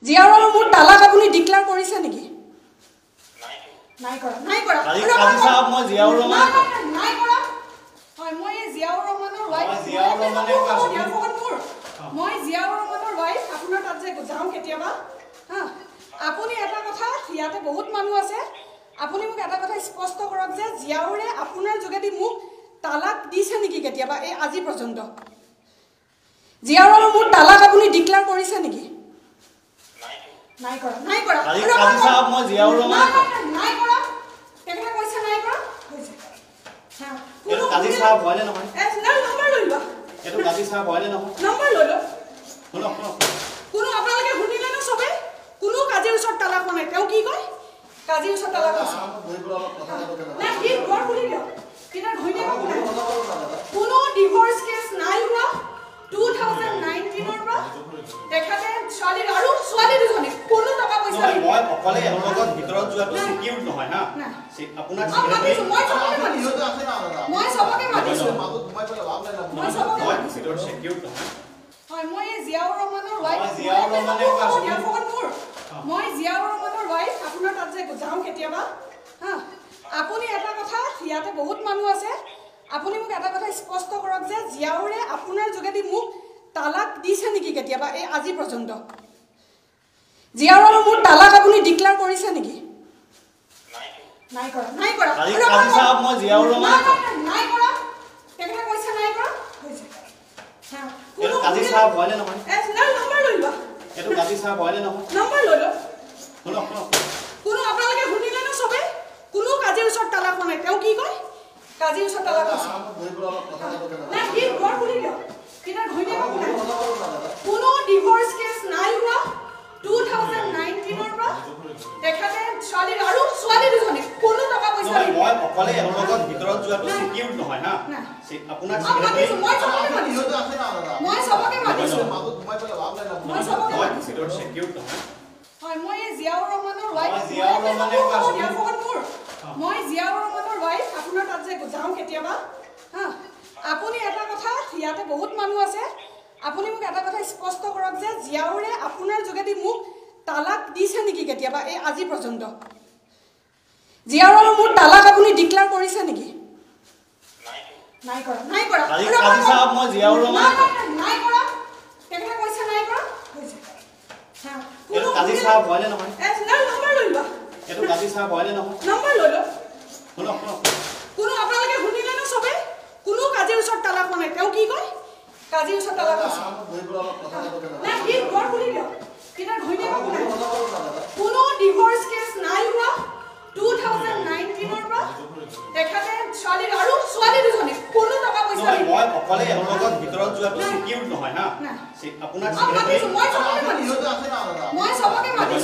জিয়াৰৰ মোৰ তালাক আপুনি ডিক্লেয়াৰ কৰিছে নেকি? নাই কৰা। কালি সাহেব মই জিয়াউৰ ৰহমান নাই কৰা। হয় মই এই জিয়াউৰ ৰহমানৰ ওয়াইফ মই জিয়াউৰ ৰহমানৰ ওয়াইফ আপোনাৰ তাত যে যাওঁ কেতিয়াবা হা আপুনি এটা কথা ইয়াতে বহুত মানুহ আছে আপুনি মোক এটা কথা স্পষ্ট কৰক যে জিয়াউৰে আপোনাৰ যোগেদি মোক তালাক দিছে নেকি কেতিয়াবা এই আজি পৰ্যন্ত জিয়াউৰৰ মোৰ তালাক আপুনি ডিক্লেয়াৰ কৰিছে নেকি? নাই কৰা। কালি সাহেব মই জিয়াউৰ ৰহমান নাই কৰা কেনেকৈ কৈছে নাই কৰা হৈছে হা এটো কাজি সাহেব হয়নে নহয় নম্বৰ লৈ লোৱা এটো কাজি সাহেব হয়নে নহয় নম্বৰ লৈ লোৱা শুনক কোনো আপোনালোকে শুনিলে না সবে কোনো কাজিৰ ওচৰত তালাক হোৱা নাই তেওঁ কি কয় কাজিৰ ওচৰত তালাক হৈছে না কি ঘৰ খুলি দিয়ক কিনা ধইনে কোনো ডিভোৰ্স কেস নাই হোৱা 2019 ৰ পৰা দেখাতে ছোৱালী আৰু ছোৱালী দুজনী কোনো টকা পইচা নাই মই অকলে এৰ লগত ভিতৰত যোৱাটো সিকিউৰ নহয় হা আপোনাক সিকিউৰিটি মই সবকে মাতিছো মই ভিতৰত সিকিউৰ নহয় হয় মই জিয়াউৰ ৰহমানৰ ওয়াইফ মই জিয়াউৰ ৰহমানৰ ওয়াইফ আপোনাৰ তাত যে যাওঁ কেতিয়াবা হা আপুনি এটা কথা ইয়াতে বহুত মানুহ আছে আপুনি মোক এটা কথা স্পষ্ট কৰক যে জিয়াউৰে আপোনাৰ যোগেদি মোক তালাক দিছে নেকি কেতিয়াবা এই আজি পৰ্যন্ত জিয়াউৰৰ মোৰ তালাক আপুনি ডিক্লেয়াৰ কৰিছে নেকি? নাই কৰা। কালি সাহেব মই জিয়াউৰ ৰহমান নাই কৰা কেনেকৈ কৈছে নাই কৰা হৈছে হা এটো কাজি সাহেব হয়নে নহয় নম্বৰ লৈ লোৱা এটো কাজি সাহেব হয়নে নহয় নম্বৰ লৈ লোৱা শুনক কোনো আপোনালোকে শুনিলে না সবে কোনো কাজিৰ ওচৰত তালাক হোৱা নাই তেওঁ কি কয় কাজিৰ ওচৰত তালাক হৈছে না কি ঘৰ খুলি দিয়ক কিনা ধইনে কোনো ডিভোৰ্স কেস নাই হোৱা 2019 ৰ পৰা দেখাতে ছোৱালী আৰু ছোৱালী দুজনী কোনো টকা পইচা নাই মই অকলে এৰ লগত ভিতৰত যোৱাটো সিকিউৰ নহয় হা আপোনাক সিকিউৰিটি মই সবকে মাতিছো মই ভিতৰত সিকিউৰ নহয় হয় মই জিয়াউৰ ৰহমানৰ ওয়াইফ মই জিয়াউৰ ৰহমানৰ ওয়াইফ আপোনাৰ তাত যে যাওঁ কেতিয়াবা হা আপুনি এটা কথা ইয়াতে বহুত মানুহ আছে আপুনি মোক এটা কথা স্পষ্ট কৰক যে জিয়াউৰে আপোনাৰ যোগেদি মোক তালাক দিছে নেকি কেতিয়াবা এই আজি পৰ্যন্ত জিয়াউৰৰ মোৰ তালাক আপুনি ডিক্লেয়াৰ কৰিছে নেকি? নাই কৰা। কালি সাহেব মই জিয়াউৰ ৰহমান নাই কৰা কেনেকৈ কৈছে নাই কৰা হৈছে হা এটো কাজি সাহেব হয়নে নহয় নম্বৰ লৈ লোৱা এটো কাজি সাহেব হয়নে নহয় নম্বৰ লৈ লোৱা শুনক কোনো আপোনালোকে শুনিলে না সবে কোনো কাজিৰ ওচৰত তালাক হোৱা নাই তেওঁ কি কয় কাজিৰ ওচৰত তালাক হৈছে না কি ঘৰ খুলি দিয়ক কিনা ধইনে কোনো ডিভোৰ্স কেস নাই হোৱা 2019 ৰ পৰা দেখাতে ছোৱালী আৰু ছোৱালী দুজনী কোনো টকা পইচা নাই মই অকলে এৰ লগত ভিতৰত যোৱাটো সিকিউৰ নহয় হা আপোনাক সিকিউৰিটি মই সবকে মাতিছো